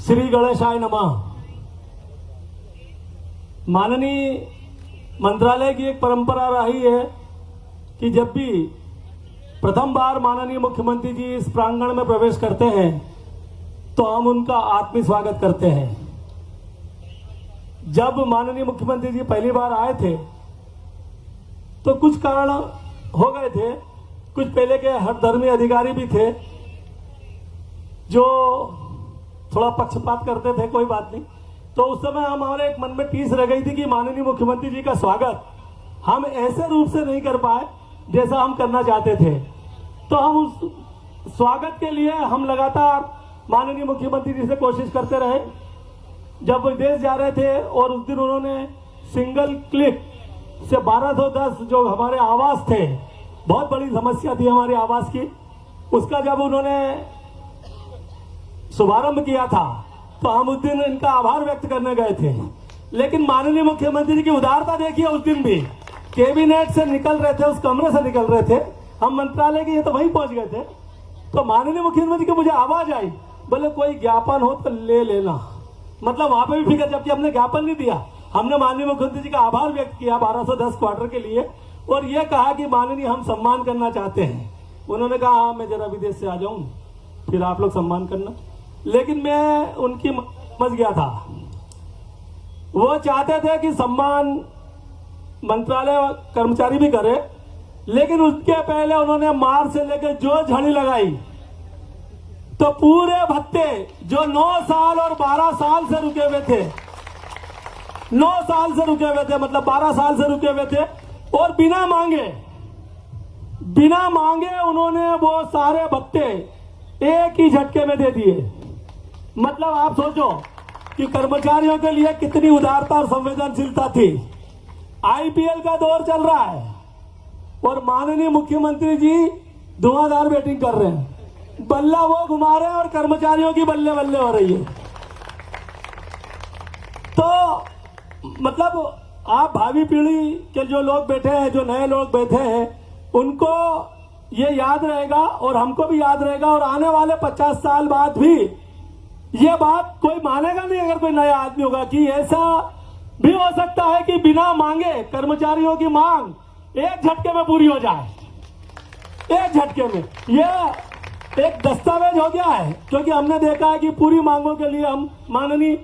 श्री गणेशाय नमः। माननीय मंत्रालय की एक परंपरा रही है कि जब भी प्रथम बार माननीय मुख्यमंत्री जी इस प्रांगण में प्रवेश करते हैं तो हम उनका आत्मीय स्वागत करते हैं। जब माननीय मुख्यमंत्री जी पहली बार आए थे तो कुछ कारण हो गए थे, कुछ पहले के हरधर्मी अधिकारी भी थे जो थोड़ा पक्षपात करते थे, कोई बात नहीं। तो उस समय हमारे एक मन में टीस रह गई थी कि माननीय मुख्यमंत्री जी का स्वागत हम ऐसे रूप से नहीं कर पाए जैसा हम करना चाहते थे। तो हम उस स्वागत के लिए हम लगातार माननीय मुख्यमंत्री जी से कोशिश करते रहे। जब विदेश जा रहे थे और उस दिन उन्होंने सिंगल क्लिक से 1210 जो हमारे आवास थे, बहुत बड़ी समस्या थी हमारे आवास की, उसका जब उन्होंने शुभारंभ किया था तो हम उस दिन इनका आभार व्यक्त करने गए थे। लेकिन माननीय मुख्यमंत्री जी की उदारता देखिए, उस दिन भी कैबिनेट से निकल रहे थे, उस कमरे से निकल रहे थे, हम मंत्रालय के ये तो वहीं पहुंच गए थे। तो माननीय मुख्यमंत्री की मुझे आवाज आई, बोले कोई ज्ञापन हो तो ले लेना। मतलब वहां पे भी फिक्र, जबकि हमने ज्ञापन नहीं दिया, हमने माननीय मुख्यमंत्री जी का आभार व्यक्त किया 1210 क्वार्टर के लिए और ये कहा कि माननीय हम सम्मान करना चाहते हैं। उन्होंने कहा हाँ मैं जरा विदेश से आ जाऊं फिर आप लोग सम्मान करना। लेकिन मैं उनकी समझ गया था, वो चाहते थे कि सम्मान मंत्रालय कर्मचारी भी करे, लेकिन उसके पहले उन्होंने मार्च से लेकर जो झड़ी लगाई तो पूरे भत्ते जो 9 साल और 12 साल से रुके हुए थे, 9 साल से रुके हुए थे, मतलब 12 साल से रुके हुए थे, और बिना मांगे उन्होंने वो सारे भत्ते एक ही झटके में दे दिए। मतलब आप सोचो कि कर्मचारियों के लिए कितनी उदारता और संवेदनशीलता थी। आईपीएल का दौर चल रहा है और माननीय मुख्यमंत्री जी धुआंधार बैटिंग कर रहे हैं, बल्ला वो घुमा रहे हैं और कर्मचारियों की बल्ले बल्ले हो रही है। तो मतलब आप भावी पीढ़ी के जो लोग बैठे हैं, जो नए लोग बैठे हैं, उनको ये याद रहेगा और हमको भी याद रहेगा, और आने वाले 50 साल बाद भी ये बात कोई मानेगा नहीं अगर कोई नया आदमी होगा कि ऐसा भी हो सकता है कि बिना मांगे कर्मचारियों की मांग एक झटके में पूरी हो जाए, एक झटके में। ये एक दस्तावेज हो गया है, क्योंकि हमने देखा है कि पूरी मांगों के लिए हम माननीय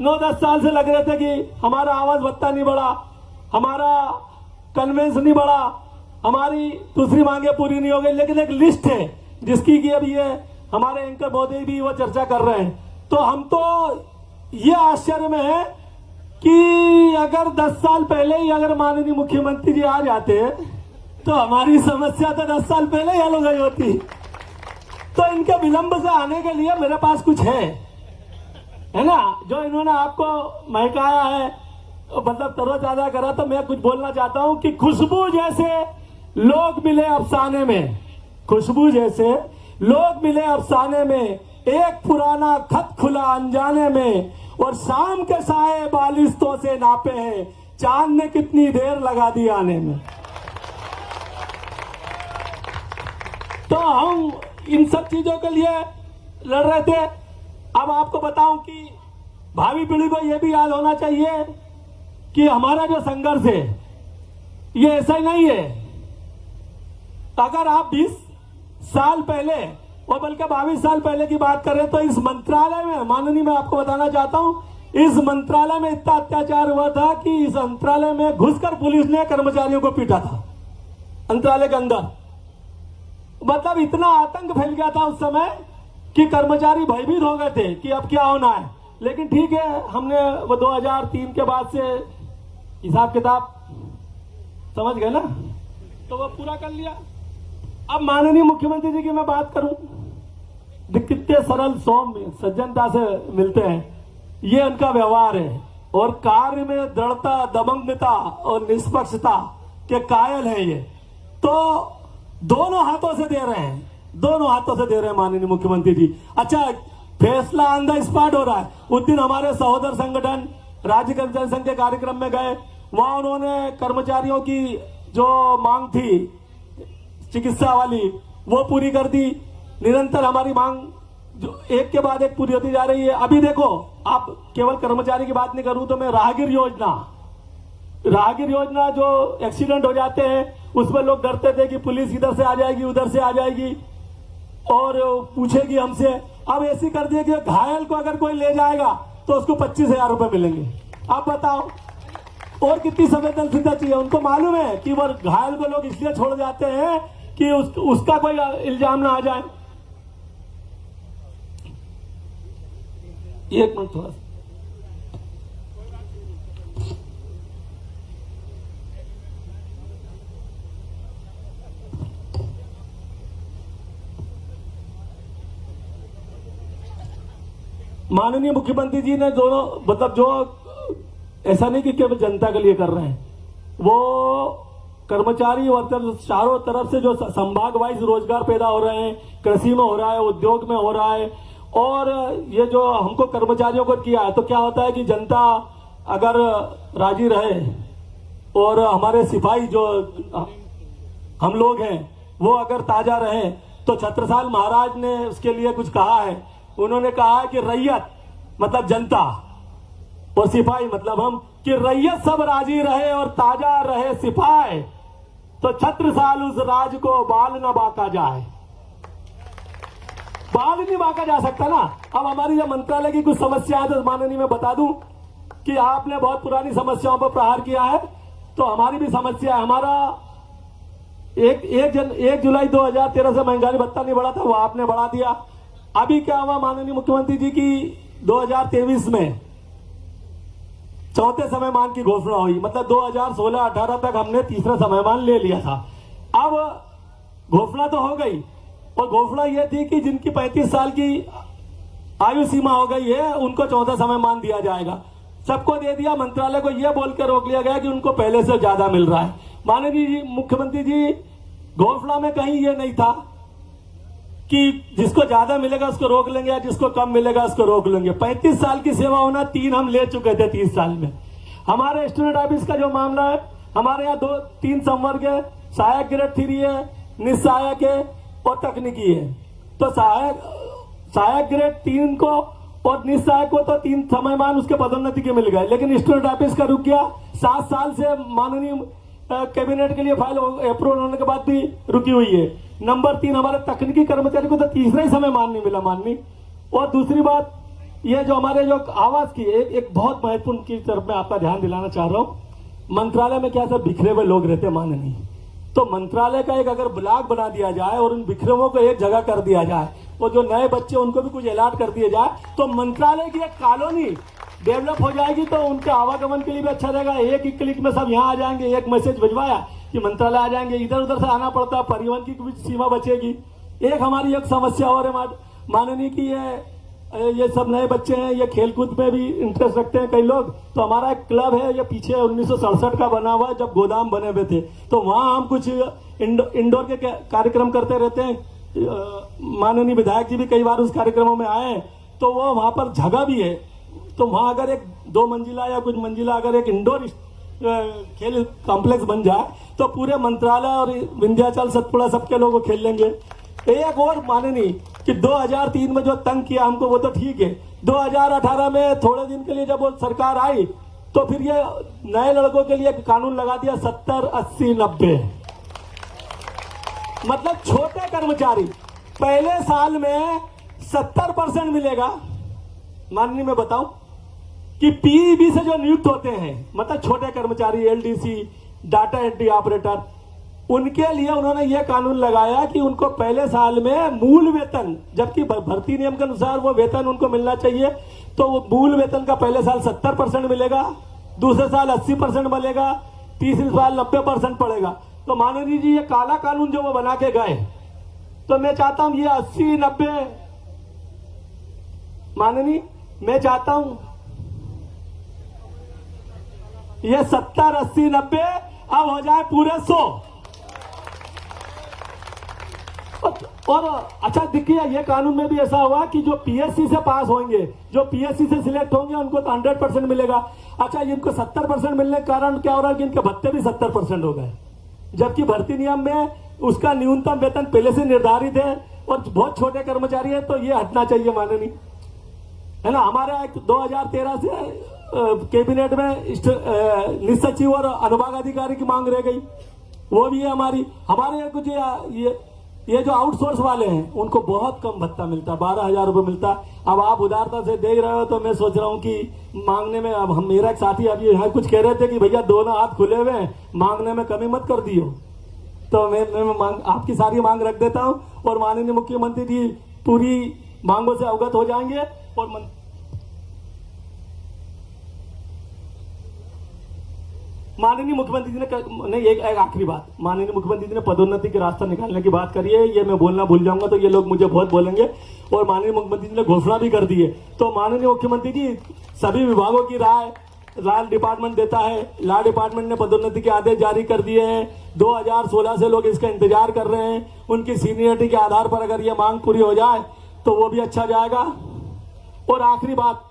9-10 साल से लग रहे थे कि हमारा आवास भत्ता नहीं बढ़ा, हमारा कन्वेंस नहीं बढ़ा, हमारी दूसरी मांगे पूरी नहीं हो गई। लेकिन एक लिस्ट है जिसकी कि अब ये हमारे एंकर मोदी भी वो चर्चा कर रहे हैं। तो हम तो ये आश्चर्य में है कि अगर 10 साल पहले ही अगर माननीय मुख्यमंत्री जी आ जाते तो हमारी समस्या तो 10 साल पहले ही हल हो गई होती। तो इनके विलंब से आने के लिए मेरे पास कुछ है ना, जो इन्होंने आपको महकाया है, मतलब तरोताजा करा। तो मैं कुछ बोलना चाहता हूं कि खुशबू जैसे लोग मिले अफसाने में, खुशबू जैसे लोग मिले अफसाने में, एक पुराना खत खुला अनजाने में, और शाम के साए बालिस्तों से नापे हैं, चांद ने कितनी देर लगा दी आने में। तो हम इन सब चीजों के लिए लड़ रहे थे। अब आपको बताऊं कि भावी पीढ़ी को यह भी याद होना चाहिए कि हमारा जो संघर्ष है ये ऐसा ही नहीं है। अगर आप 20 साल पहले और बल्कि 22 साल पहले की बात करें तो इस मंत्रालय में, माननीय मैं आपको बताना चाहता हूं, इस मंत्रालय में इतना अत्याचार हुआ था कि इस मंत्रालय में घुसकर पुलिस ने कर्मचारियों को पीटा था, मंत्रालय के अंदर। मतलब इतना आतंक फैल गया था उस समय कि कर्मचारी भयभीत हो गए थे कि अब क्या होना है। लेकिन ठीक है, हमने वो 2003 के बाद से हिसाब किताब समझ गए ना, तो वो पूरा कर लिया। अब माननीय मुख्यमंत्री जी की मैं बात करूं, कितने सरल सौम्य सज्जनता से मिलते हैं, ये उनका व्यवहार है, और कार्य में दृढ़ता, दबंगता और निष्पक्षता के कायल हैं ये। तो दोनों हाथों से दे रहे हैं, दोनों हाथों से दे रहे हैं माननीय मुख्यमंत्री जी। अच्छा, फैसला ऑन द स्पॉट हो रहा है। उस दिन हमारे सहोदर संगठन राज्य कर्मचारी संघ के कार्यक्रम में गए, वहां उन्होंने कर्मचारियों की जो मांग थी चिकित्सा वाली वो पूरी कर दी। निरंतर हमारी मांग जो एक के बाद एक पूरी होती जा रही है। अभी देखो, आप केवल कर्मचारी की बात नहीं करूं तो मैं राहगीर योजना जो एक्सीडेंट हो जाते हैं उसमें लोग डरते थे कि पुलिस इधर से आ जाएगी उधर से आ जाएगी और पूछेगी हमसे। अब ऐसी कर दिया कि घायल को अगर कोई ले जाएगा तो उसको 25,000 रुपए मिलेंगे। आप बताओ और कितनी संवेदनशीलता चाहिए। उनको मालूम है कि वो घायल को लोग इसलिए छोड़ जाते हैं कि उसका कोई इल्जाम ना आ जाए। एक मिनट थोड़ा सा। माननीय मुख्यमंत्री जी ने दोनों मतलब जो ऐसा नहीं कि केवल जनता के लिए कर रहे हैं, वो कर्मचारी वर्कर चारों तरफ से जो संभाग वाइज रोजगार पैदा हो रहे हैं, कृषि में हो रहा है, उद्योग में हो रहा है। और ये जो हमको कर्मचारियों को किया है तो क्या होता है कि जनता अगर राजी रहे और हमारे सिपाही जो हम लोग हैं वो अगर ताजा रहे तो छत्रसाल महाराज ने उसके लिए कुछ कहा है। उन्होंने कहा है कि रैयत मतलब जनता और सिपाही मतलब हम, कि रैयत सब राजी रहे और ताजा रहे सिपाही तो छत्रसाल उस राज को बाल न बाका जाए। बाल नहीं बाका जा सकता ना। अब हमारी जब मंत्रालय की कुछ समस्या है तो माननीय मैं बता दूं कि आपने बहुत पुरानी समस्याओं पर प्रहार किया है तो हमारी भी समस्या है। हमारा एक जुलाई 2013 से महंगाई भत्ता नहीं बढ़ा था, वो आपने बढ़ा दिया। अभी क्या हुआ माननीय मुख्यमंत्री जी की 2023 में चौथे समयमान की घोषणा हुई, मतलब 2016-18 तक हमने तीसरा समयमान ले लिया था। अब घोषणा तो हो गई और घोषणा यह थी कि जिनकी 35 साल की आयु सीमा हो गई है उनको चौथा समयमान दिया जाएगा। सबको दे दिया। मंत्रालय को यह बोल के रोक लिया गया कि उनको पहले से ज्यादा मिल रहा है। माननीय मुख्यमंत्री जी, घोषणा में कहीं यह नहीं था कि जिसको ज्यादा मिलेगा उसको रोक लेंगे या जिसको कम मिलेगा उसको रोक लेंगे। 35 साल की सेवा होना 3 हम ले चुके थे 30 साल में। हमारे स्टूडेंट ऑफिस का जो मामला है, हमारे यहाँ 2-3 संवर्ग है, सहायक ग्रेड 3 है, निस्सहायक है और तकनीकी है। तो सहायक ग्रेड 3 को और निस्सहायक को तो 3 समयमान उसके पदोन्नति के मिल गए, लेकिन स्टूडेंट ऑफिस का रुक गया। 7 साल से माननीय कैबिनेट के लिए फाइल अप्रूवल होने के बाद भी रुकी हुई है। नंबर 3, हमारे तकनीकी कर्मचारी को तो तीसरा ही समय मान नहीं मिला माननीय। और दूसरी बात, ये जो हमारे जो आवास की एक बहुत महत्वपूर्ण की तरफ मैं आपका ध्यान दिलाना चाह रहा हूं। मंत्रालय में क्या सब बिखरे हुए लोग रहते माननीय, तो मंत्रालय का एक अगर ब्लॉक बना दिया जाए और उन बिखरे हुए को एक जगह कर दिया जाए और जो नए बच्चे उनको भी कुछ अलॉट कर दिया जाए तो मंत्रालय की एक कॉलोनी डेवलप हो जाएगी। तो उनके आवागमन के लिए भी अच्छा रहेगा। एक ही क्लिक में सब यहाँ आ जाएंगे, एक मैसेज भिजवाया कि मंत्रालय आ जाएंगे। इधर उधर से आना पड़ता है, परिवहन की भी सीमा बचेगी। एक हमारी एक समस्या और है माननीय की ये सब नए बच्चे हैं, ये खेलकूद में भी इंटरेस्ट रखते हैं कई लोग। तो हमारा एक क्लब है, ये पीछे 1967 का बना हुआ है जब गोदाम बने हुए थे, तो वहां हम कुछ इंडोर के कार्यक्रम करते रहते हैं। माननीय विधायक जी भी कई बार उस कार्यक्रमों में आए, तो वो वहां पर जगह भी है। तो वहां अगर एक 2 मंजिला या कुछ मंजिला अगर एक इंडोर खेल कॉम्प्लेक्स बन जाए तो पूरे मंत्रालय और विंध्याचल सतपुड़ा सबके लोग खेल लेंगे। एक और माननीय कि 2003 में जो तंग किया हमको वो तो ठीक है, 2018 में थोड़े दिन के लिए जब वो सरकार आई तो फिर ये नए लड़कों के लिए कानून लगा दिया 70, 80, 90। मतलब छोटे कर्मचारी पहले साल में 70% मिलेगा। माननीय मैं बताऊं कि पीईबी से जो नियुक्त होते हैं, मतलब छोटे कर्मचारी, एलडीसी, डाटा एंट्री ऑपरेटर, उनके लिए उन्होंने यह कानून लगाया कि उनको पहले साल में मूल वेतन, जबकि भर्ती नियम के अनुसार वो वेतन उनको मिलना चाहिए, तो वो मूल वेतन का पहले साल 70% मिलेगा, दूसरे साल 80% मिलेगा, तीसरे साल 90% पड़ेगा। तो माननीय जी, ये काला कानून जो वो बना के गए, तो मैं चाहता हूं ये 80, 90, माननीय मैं चाहता हूं ये 70, 80, 90 अब हो जाए पूरे 100। और अच्छा देखिए, ये कानून में भी ऐसा हुआ कि जो पीएससी से पास होंगे, जो पीएससी से सिलेक्ट होंगे, उनको तो 100% मिलेगा। अच्छा, इनको 70% मिलने के कारण क्या हो रहा है कि इनके भत्ते भी 70% हो गए, जबकि भर्ती नियम में उसका न्यूनतम वेतन पहले से निर्धारित है और बहुत छोटे कर्मचारी हैं, तो ये हटना चाहिए माननीय, है ना। हमारे 2013 से कैबिनेट में निःसचिव सचिव और अनुभाग अधिकारी की मांग रह गई, वो भी है हमारी। हमारे यहाँ कुछ ये जो आउटसोर्स वाले हैं उनको बहुत कम भत्ता मिलता है, 12,000 रुपये मिलता है। अब आप उदारता से देख रहे हो, तो मैं सोच रहा हूँ कि मांगने में, अब हम, मेरा एक साथी अभी यहाँ कुछ कह रहे थे कि भैया दोनों हाथ खुले हुए हैं, मांगने में कमी मत कर दियो। तो मैं मांग, आपकी सारी मांग रख देता हूँ, और माननीय मुख्यमंत्री जी पूरी मांगों से अवगत हो जाएंगे। और माननीय मुख्यमंत्री जी ने एक आखिरी बात, माननीय मुख्यमंत्री जी ने पदोन्नति का रास्ता निकालने की बात करी है। ये मैं बोलना भूल जाऊंगा तो ये लोग मुझे बहुत बोलेंगे, और माननीय मुख्यमंत्री जी ने घोषणा भी कर दी है। तो माननीय मुख्यमंत्री जी, सभी विभागों की राय लॉ डिपार्टमेंट देता है, लॉ डिपार्टमेंट ने पदोन्नति के आदेश जारी कर दिए हैं। 2016 से लोग इसका इंतजार कर रहे हैं। उनकी सीनियरिटी के आधार पर अगर ये मांग पूरी हो जाए तो वो भी अच्छा जाएगा। और आखिरी बात,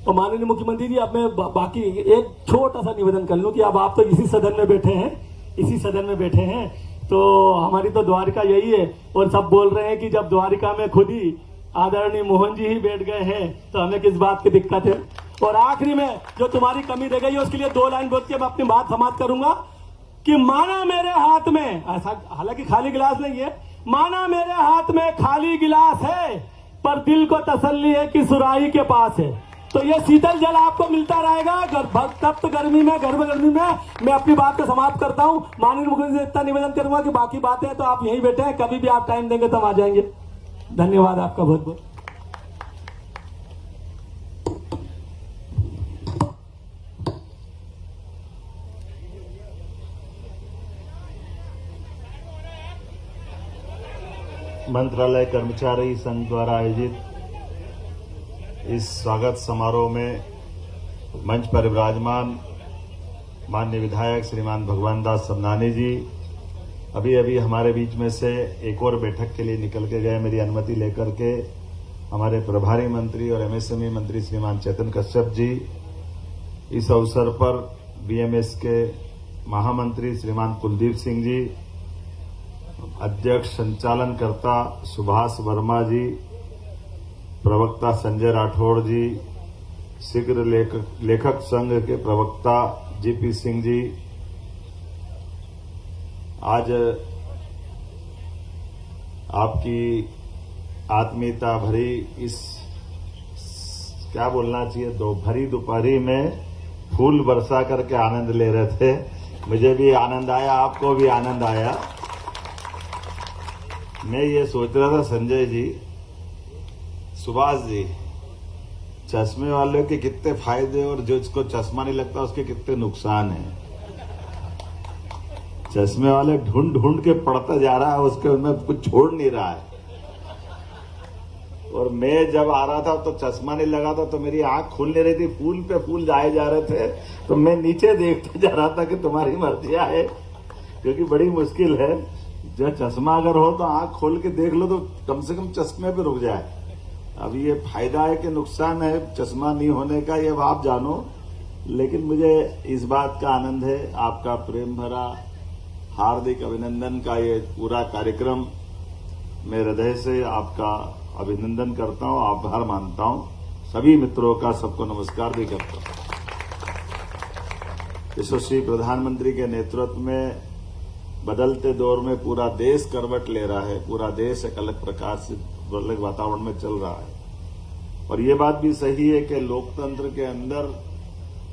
और माननीय मुख्यमंत्री जी, अब मैं बाकी एक छोटा सा निवेदन कर लूं कि अब आप तो इसी सदन में बैठे हैं, तो हमारी तो द्वारिका यही है, और सब बोल रहे हैं कि जब द्वारिका में खुद ही आदरणीय मोहन जी ही बैठ गए हैं तो हमें किस बात की दिक्कत है। और आखिरी में जो तुम्हारी कमी रह गई है उसके लिए 2 लाइन बोल के मैं अपनी बात समाप्त करूंगा कि माना मेरे हाथ में, ऐसा हालांकि खाली गिलास नहीं है, माना मेरे हाथ में खाली गिलास है, पर दिल को तसल्ली है कि सुराही के पास है। तो ये शीतल जल आपको मिलता रहेगा तप्त गर्मी में, गर्म गर्मी में। मैं अपनी बात को समाप्त करता हूं। माननीय मुख्यमंत्री से इतना निवेदन करूंगा कि बाकी बातें तो आप यहीं बैठे हैं, कभी भी आप टाइम देंगे तो हम आ जाएंगे। धन्यवाद आपका बहुत बहुत। मंत्रालय कर्मचारी संघ द्वारा आयोजित इस स्वागत समारोह में मंच पर विराजमान माननीय विधायक श्रीमान भगवान दास सबनानी जी अभी अभी हमारे बीच में से एक और बैठक के लिए निकल के गए, मेरी अनुमति लेकर के। हमारे प्रभारी मंत्री और एमएसएमई मंत्री श्रीमान चेतन कश्यप जी, इस अवसर पर बीएमएस के महामंत्री श्रीमान कुलदीप सिंह जी, अध्यक्ष संचालनकर्ता सुभाष वर्मा जी, प्रवक्ता संजय राठौड़ जी, शीघ्र लेखक संघ के प्रवक्ता जीपी सिंह जी, आज आपकी आत्मीयता भरी इस, क्या बोलना चाहिए, भरी दोपहरी में फूल बरसा करके आनंद ले रहे थे। मुझे भी आनंद आया, आपको भी आनंद आया। मैं ये सोच रहा था संजय जी, सुभाष जी, चश्मे वाले के कितने फायदे और जो जिसको चश्मा नहीं लगता उसके कितने नुकसान हैं। चश्मे वाले ढूंढ ढूंढ के पढ़ता जा रहा है, उसके उनमें कुछ छोड़ नहीं रहा है। और मैं जब आ रहा था तो चश्मा नहीं लगा था, तो मेरी आंख खुल नहीं रही थी, फूल पे फूल जाए जा रहे थे, तो मैं नीचे देखते जा रहा था कि तुम्हारी मर्जी है, क्योंकि बड़ी मुश्किल है। जो चश्मा अगर हो तो आंख खोल के देख लो तो कम से कम चश्मे पे रुक जाए। अब ये फायदा है कि नुकसान है चश्मा नहीं होने का, ये आप जानो। लेकिन मुझे इस बात का आनंद है, आपका प्रेम भरा हार्दिक अभिनंदन का ये पूरा कार्यक्रम, मैं हृदय से आपका अभिनंदन करता हूं, आभार मानता हूं, सभी मित्रों का सबको नमस्कार भी करता हूं। यशस्वी प्रधानमंत्री के नेतृत्व में बदलते दौर में पूरा देश करवट ले रहा है, पूरा देश एक अलग प्रकार से अलग वातावरण में चल रहा है। और ये बात भी सही है कि लोकतंत्र के अंदर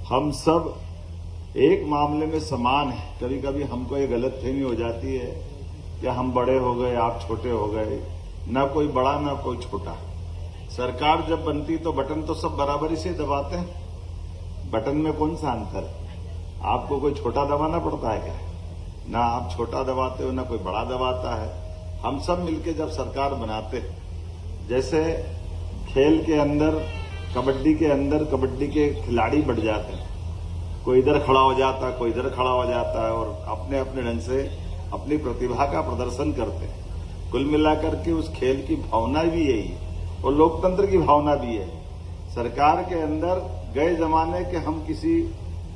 हम सब एक मामले में समान है। कभी कभी हमको ये गलतफहमी हो जाती है कि हम बड़े हो गए, आप छोटे हो गए, ना कोई बड़ा ना कोई छोटा। सरकार जब बनती तो बटन तो सब बराबरी से दबाते हैं, बटन में कौन सा अंतर है? आपको कोई छोटा दबाना पड़ता है क्या? ना आप छोटा दबाते हो ना कोई बड़ा दबाता है। हम सब मिलके जब सरकार बनाते हैं, जैसे खेल के अंदर, कबड्डी के अंदर कबड्डी के खिलाड़ी बढ़ जाते हैं, कोई इधर खड़ा हो जाता है, कोई इधर खड़ा हो जाता है, और अपने अपने ढंग से अपनी प्रतिभा का प्रदर्शन करते हैं। कुल मिलाकर के उस खेल की भावना भी यही है, और लोकतंत्र की भावना भी है। सरकार के अंदर गए जमाने के हम किसी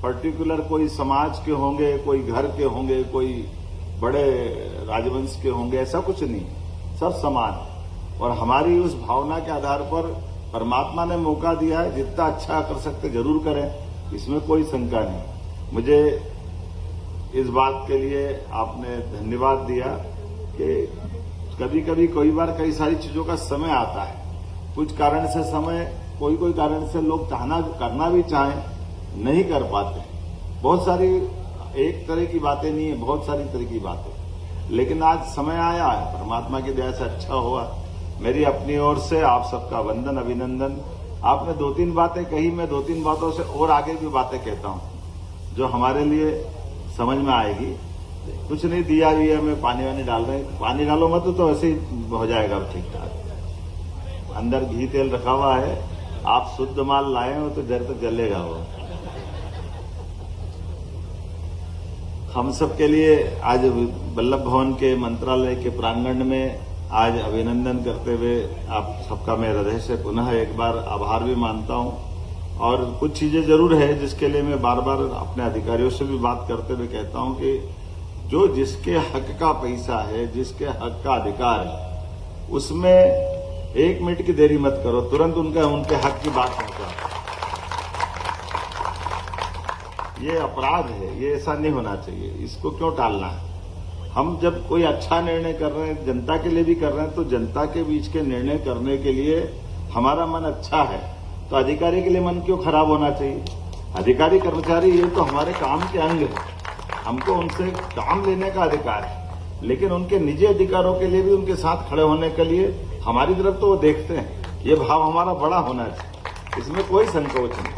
पर्टिकुलर कोई समाज के होंगे, कोई घर के होंगे, कोई बड़े राजवंश के होंगे, ऐसा कुछ नहीं, सब समान। और हमारी उस भावना के आधार पर परमात्मा ने मौका दिया है, जितना अच्छा कर सकते जरूर करें, इसमें कोई शंका नहीं। मुझे इस बात के लिए आपने धन्यवाद दिया कि कभी कभी कई बार कई सारी चीजों का समय आता है, कुछ कारण से समय कोई कारण से लोग चाहना करना भी चाहें नहीं कर पाते। बहुत सारी एक तरह की बातें नहीं है, बहुत सारी तरह की बातें, लेकिन आज समय आया है, परमात्मा की दया से अच्छा हुआ। मेरी अपनी ओर से आप सबका वंदन, अभिनंदन। आपने 2-3 बातें कही, मैं 2-3 बातों से और आगे भी बातें कहता हूं जो हमारे लिए समझ में आएगी। कुछ नहीं दिया भी है, मैं पानी वानी डाल रहे हैं, पानी डालो मत तो ऐसे ही हो जाएगा ठीक ठाक। अंदर घी तेल रखा हुआ है, आप शुद्ध माल लाए हो तो देर तक जलेगा वो। हम सब के लिए आज वल्लभ भवन के मंत्रालय के प्रांगण में आज अभिनंदन करते हुए आप सबका मैं हृदय से पुनः एक बार आभार भी मानता हूं। और कुछ चीजें जरूर है जिसके लिए मैं बार बार अपने अधिकारियों से भी बात करते हुए कहता हूं कि जो जिसके हक का पैसा है, जिसके हक का अधिकार है, उसमें 1 मिनट की देरी मत करो, तुरंत उनके हक की बात पहुंचाओ। ये अपराध है, ये ऐसा नहीं होना चाहिए, इसको क्यों टालना है। हम जब कोई अच्छा निर्णय कर रहे हैं, जनता के लिए भी कर रहे हैं, तो जनता के बीच के निर्णय करने के लिए हमारा मन अच्छा है, तो अधिकारी के लिए मन क्यों खराब होना चाहिए। अधिकारी कर्मचारी ये तो हमारे काम के अंग है, हमको उनसे काम लेने का अधिकार है, लेकिन उनके निजी अधिकारों के लिए भी उनके साथ खड़े होने के लिए हमारी तरफ तो वो देखते हैं। ये भाव हमारा बड़ा होना चाहिए, इसमें कोई संकोच नहीं।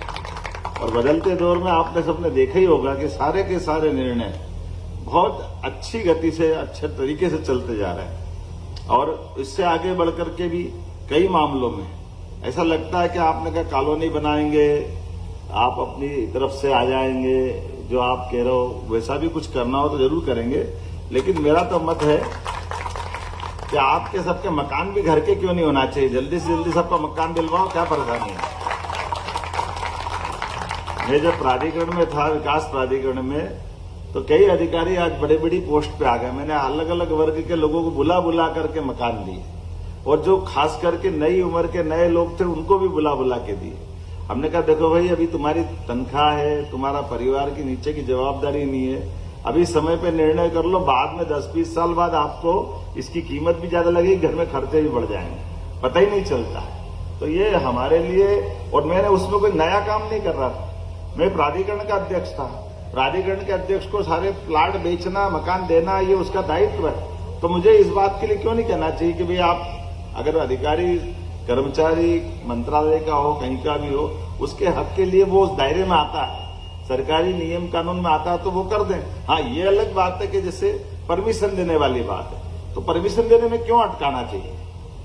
और बदलते दौर में आपने सबने देखा ही होगा कि सारे के सारे निर्णय बहुत अच्छी गति से, अच्छे तरीके से चलते जा रहे हैं। और इससे आगे बढ़कर के भी कई मामलों में ऐसा लगता है कि आपने कहा कॉलोनी बनाएंगे, आप अपनी तरफ से आ जाएंगे, जो आप कह रहे हो वैसा भी कुछ करना हो तो जरूर करेंगे। लेकिन मेरा तो मत है कि आपके सबके मकान भी घर के क्यों नहीं होना चाहिए, जल्दी से जल्दी सबका मकान दिलवाओ, क्या परेशानी है। मैं जब प्राधिकरण में था, विकास प्राधिकरण में, तो कई अधिकारी आज बड़े बड़ी पोस्ट पे आ गए। मैंने अलग अलग वर्ग के लोगों को बुला बुला करके मकान दिए, और जो खास करके नई उम्र के नए लोग थे उनको भी बुला बुला के दिए। हमने कहा देखो भाई, अभी तुम्हारी तनख्वाह है, तुम्हारा परिवार की नीचे की जवाबदारी नहीं है, अभी समय पे निर्णय कर लो, बाद में 10-20 साल बाद आपको इसकी कीमत भी ज्यादा लगेगी, घर में खर्चे भी बढ़ जाएंगे, पता ही नहीं चलता। तो ये हमारे लिए, और मैंने उसमें कोई नया काम नहीं कर रहा था, मैं प्राधिकरण का अध्यक्ष था। प्राधिकरण के अध्यक्ष को सारे प्लाट बेचना, मकान देना, ये उसका दायित्व है। तो मुझे इस बात के लिए क्यों नहीं कहना चाहिए कि भाई आप अगर अधिकारी, कर्मचारी मंत्रालय का हो, कहीं का भी हो, उसके हक के लिए वो उस दायरे में आता है, सरकारी नियम कानून में आता है तो वो कर दें। हाँ, ये अलग बात है कि जैसे परमिशन देने वाली बात है, तो परमिशन देने में क्यों अटकाना चाहिए।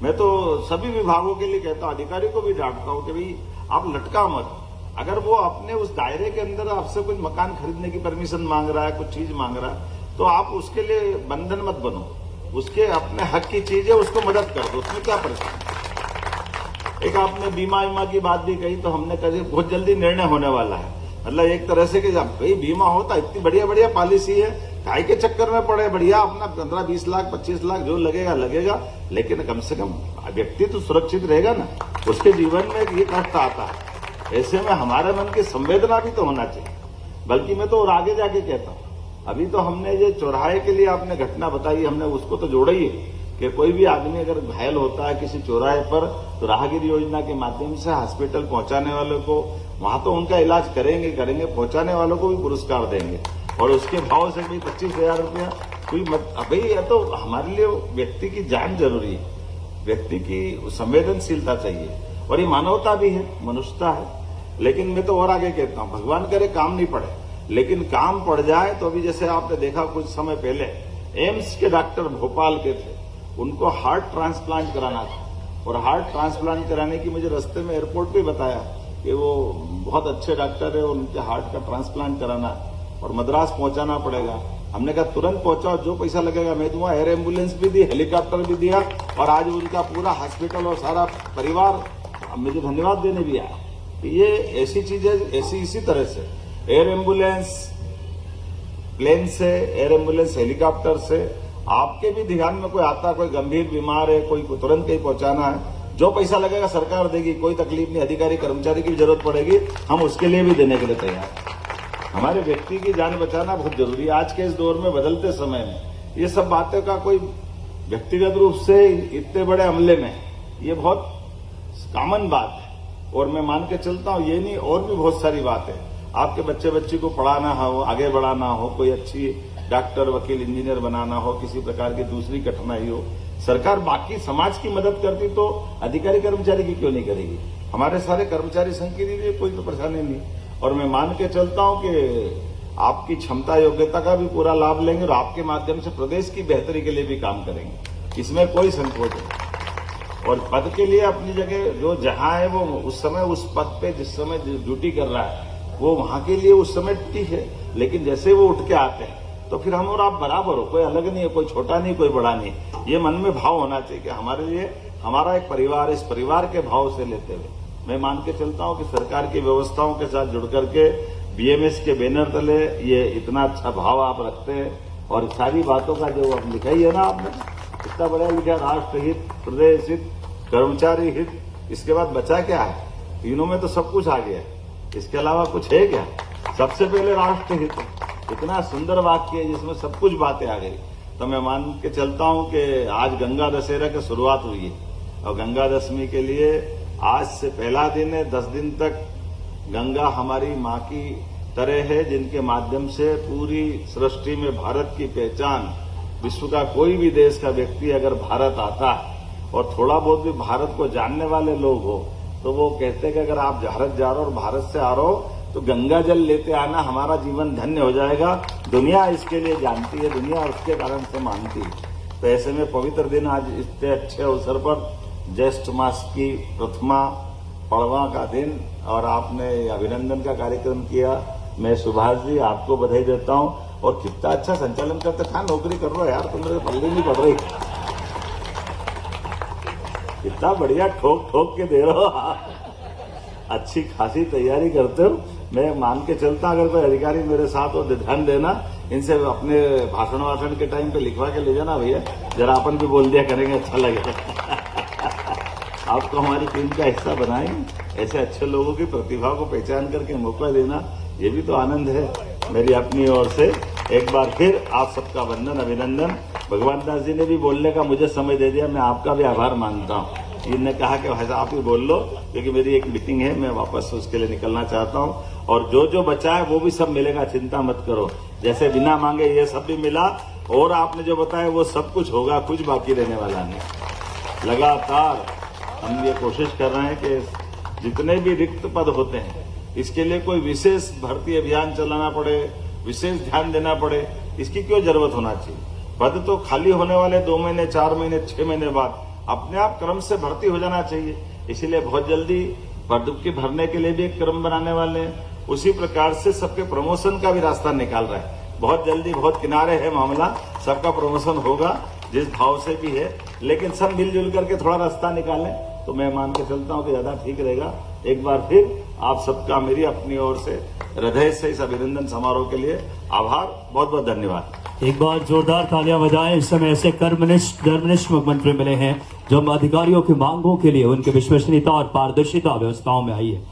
मैं तो सभी विभागों के लिए कहता हूं, अधिकारी को भी डांटता हूं कि भाई आप लटका मत। अगर वो अपने उस दायरे के अंदर आपसे कुछ मकान खरीदने की परमिशन मांग रहा है, कुछ चीज मांग रहा है, तो आप उसके लिए बंधन मत बनो, उसके अपने हक की चीज है, उसको मदद कर दो, उसमें क्या परेशानी। एक आपने बीमा की बात भी कही, तो हमने कहा बहुत जल्दी निर्णय होने वाला है। मतलब एक तरह से कि भाई बीमा होता, इतनी बढ़िया बढ़िया पॉलिसी है, काय के चक्कर में पड़े, बढ़िया अपना 15-20 लाख 25 लाख जो लगेगा लगेगा, लेकिन कम से कम व्यक्ति तो सुरक्षित रहेगा ना, उसके जीवन में ये कष्ट आता है। ऐसे में हमारे मन की संवेदना भी तो होना चाहिए। बल्कि मैं तो और आगे जाके कहता हूं, अभी तो हमने ये चौराहे के लिए आपने घटना बताई, हमने उसको तो जोड़ा ही है कि कोई भी आदमी अगर घायल होता है किसी चौराहे पर, तो राहगीर योजना के माध्यम से हॉस्पिटल पहुंचाने वालों को वहां तो उनका इलाज करेंगे, पहुंचाने वालों को भी पुरस्कार देंगे, और उसके भाव से भी 25,000 रुपया कोई मत। अभी यह तो हमारे लिए व्यक्ति की जान जरूरी है, व्यक्ति की संवेदनशीलता चाहिए, और ये मानवता भी है, मनुष्यता है। लेकिन मैं तो और आगे कहता हूं, भगवान करे काम नहीं पड़े, लेकिन काम पड़ जाए तो अभी जैसे आपने देखा कुछ समय पहले एम्स के डॉक्टर भोपाल के थे, उनको हार्ट ट्रांसप्लांट कराना था, और हार्ट ट्रांसप्लांट कराने की मुझे रास्ते में एयरपोर्ट पे बताया कि वो बहुत अच्छे डॉक्टर है, उनके हार्ट का ट्रांसप्लांट कराना और मद्रास पहुंचाना पड़ेगा। हमने कहा तुरंत पहुंचाओ, जो पैसा लगेगा मैं दूंगा। एयर एम्बुलेंस भी दी, हेलीकॉप्टर भी दिया, और आज उनका पूरा हॉस्पिटल और सारा परिवार मुझे धन्यवाद देने भी आया ये ऐसी चीजें ऐसी इसी तरह से एयर एम्बुलेंस प्लेन से, एयर एम्बुलेंस हेलीकॉप्टर से आपके भी ध्यान में कोई आता, कोई गंभीर बीमार है, कोई को तुरंत कहीं पहुंचाना है, जो पैसा लगेगा सरकार देगी, कोई तकलीफ नहीं। अधिकारी कर्मचारी की भी जरूरत पड़ेगी, हम उसके लिए भी देने के लिए तैयार हैं। हमारे व्यक्ति की जान बचाना बहुत जरूरी है आज के इस दौर में, बदलते समय में। ये सब बातें का कोई व्यक्तिगत रूप से इतने बड़े हमले में ये बहुत कॉमन बात है और मैं मान के चलता हूं ये नहीं, और भी बहुत सारी बात है। आपके बच्चे बच्ची को पढ़ाना हो, आगे बढ़ाना हो, कोई अच्छी डॉक्टर, वकील, इंजीनियर बनाना हो, किसी प्रकार की दूसरी कठिनाई हो, सरकार बाकी समाज की मदद करती तो अधिकारी कर्मचारी की क्यों नहीं करेगी। हमारे सारे कर्मचारी संघ के लिए कोई तो परेशानी नहीं, और मैं मान के चलता हूं कि आपकी क्षमता योग्यता का भी पूरा लाभ लेंगे और आपके माध्यम से प्रदेश की बेहतरी के लिए भी काम करेंगे, इसमें कोई संकोच नहीं। और पद के लिए अपनी जगह जो जहां है वो उस समय उस पद पे जिस समय ड्यूटी कर रहा है वो वहां के लिए उस समय ठीक है, लेकिन जैसे वो उठ के आते हैं तो फिर हम और आप बराबर हो, कोई अलग नहीं है, कोई छोटा नहीं, कोई बड़ा नहीं। ये मन में भाव होना चाहिए कि हमारे लिए हमारा एक परिवार, इस परिवार के भाव से लेते हुए मैं मान के चलता हूं कि सरकार की व्यवस्थाओं के साथ जुड़ करके बीएमएस के बैनर तले ये इतना अच्छा भाव आप रखते हैं। और सारी बातों का जो अब लिखा ही है ना आपने, इतना बड़ा लिखा, राष्ट्र हित, प्रदेश हित, कर्मचारी हित, इसके बाद बचा क्या है? तीनों में तो सब कुछ आ गया है, इसके अलावा कुछ है क्या? सबसे पहले राष्ट्र हित, इतना सुंदर वाक्य है जिसमें सब कुछ बातें आ गई। तो मैं मान के चलता हूं कि आज गंगा दशहरा की शुरुआत हुई है और गंगा दशमी के लिए आज से पहला दिन है। 10 दिन तक गंगा हमारी मां की तरह है, जिनके माध्यम से पूरी सृष्टि में भारत की पहचान, विश्व का कोई भी देश का व्यक्ति अगर भारत आता है और थोड़ा बहुत भी भारत को जानने वाले लोग हो तो वो कहते हैं कि अगर आप भारत जा रहे हो और भारत से आ रहे हो तो गंगा जल लेते आना, हमारा जीवन धन्य हो जाएगा। दुनिया इसके लिए जानती है, दुनिया उसके कारण से मानती है। तो ऐसे में पवित्र दिन आज इतने अच्छे अवसर पर ज्येष्ठ मास की प्रथमा पड़वा का दिन और आपने अभिनंदन का कार्यक्रम किया। मैं सुभाष जी आपको बधाई देता हूं और कितना अच्छा संचालन करते। कहाँ नौकरी कर रहे हो यार, तुम मेरे पल्ले नहीं पड़ रही, इतना बढ़िया ठोक ठोक के दे रहे हो, अच्छी खासी तैयारी करते हो। मैं मान के चलता अगर कोई अधिकारी मेरे साथ हो ध्यान देना, इनसे अपने भाषण के टाइम पे लिखवा के ले जाना, भैया जरा अपन भी बोल दिया करेंगे, अच्छा लगेगा। आपको हमारी टीम का हिस्सा बनाएंगे, ऐसे अच्छे लोगों की प्रतिभा को पहचान करके मौका देना, ये भी तो आनंद है। मेरी अपनी ओर से एक बार फिर आप सबका वंदन, अभिनंदन। भगवान दास जी ने भी बोलने का मुझे समय दे दिया, मैं आपका भी आभार मानता हूँ। इन्होंने कहा कि भाई आप ही बोल लो क्योंकि मेरी एक मीटिंग है, मैं वापस उसके लिए निकलना चाहता हूँ। और जो जो बचा है वो भी सब मिलेगा, चिंता मत करो। जैसे बिना मांगे ये सब भी मिला और आपने जो बताया वो सब कुछ होगा, कुछ बाकी रहने वाला नहीं। लगातार हम ये कोशिश कर रहे हैं कि जितने भी रिक्त पद होते हैं इसके लिए कोई विशेष भर्ती अभियान चलाना पड़े, विशेष ध्यान देना पड़े, इसकी क्यों जरूरत होना चाहिए। पद तो खाली होने वाले 2 महीने, 4 महीने, 6 महीने बाद अपने आप क्रम से भर्ती हो जाना चाहिए। इसीलिए बहुत जल्दी पद की भरने के लिए भी एक क्रम बनाने वाले हैं। उसी प्रकार से सबके प्रमोशन का भी रास्ता निकाल रहे हैं। बहुत जल्दी, बहुत किनारे है मामला, सबका प्रमोशन होगा जिस भाव से भी है, लेकिन सब मिलजुल करके थोड़ा रास्ता निकालें तो मैं मान के चलता हूं कि ज्यादा ठीक रहेगा। एक बार फिर आप सबका मेरी अपनी ओर से हृदय से इस अभिनंदन समारोह के लिए आभार, बहुत बहुत धन्यवाद। एक बार जोरदार तालियां बजाएं। इस समय ऐसे धर्मनिष्ठ मुख्यमंत्री मिले हैं जो अधिकारियों की मांगों के लिए उनकी विश्वसनीयता और पारदर्शिता व्यवस्थाओं में आई है।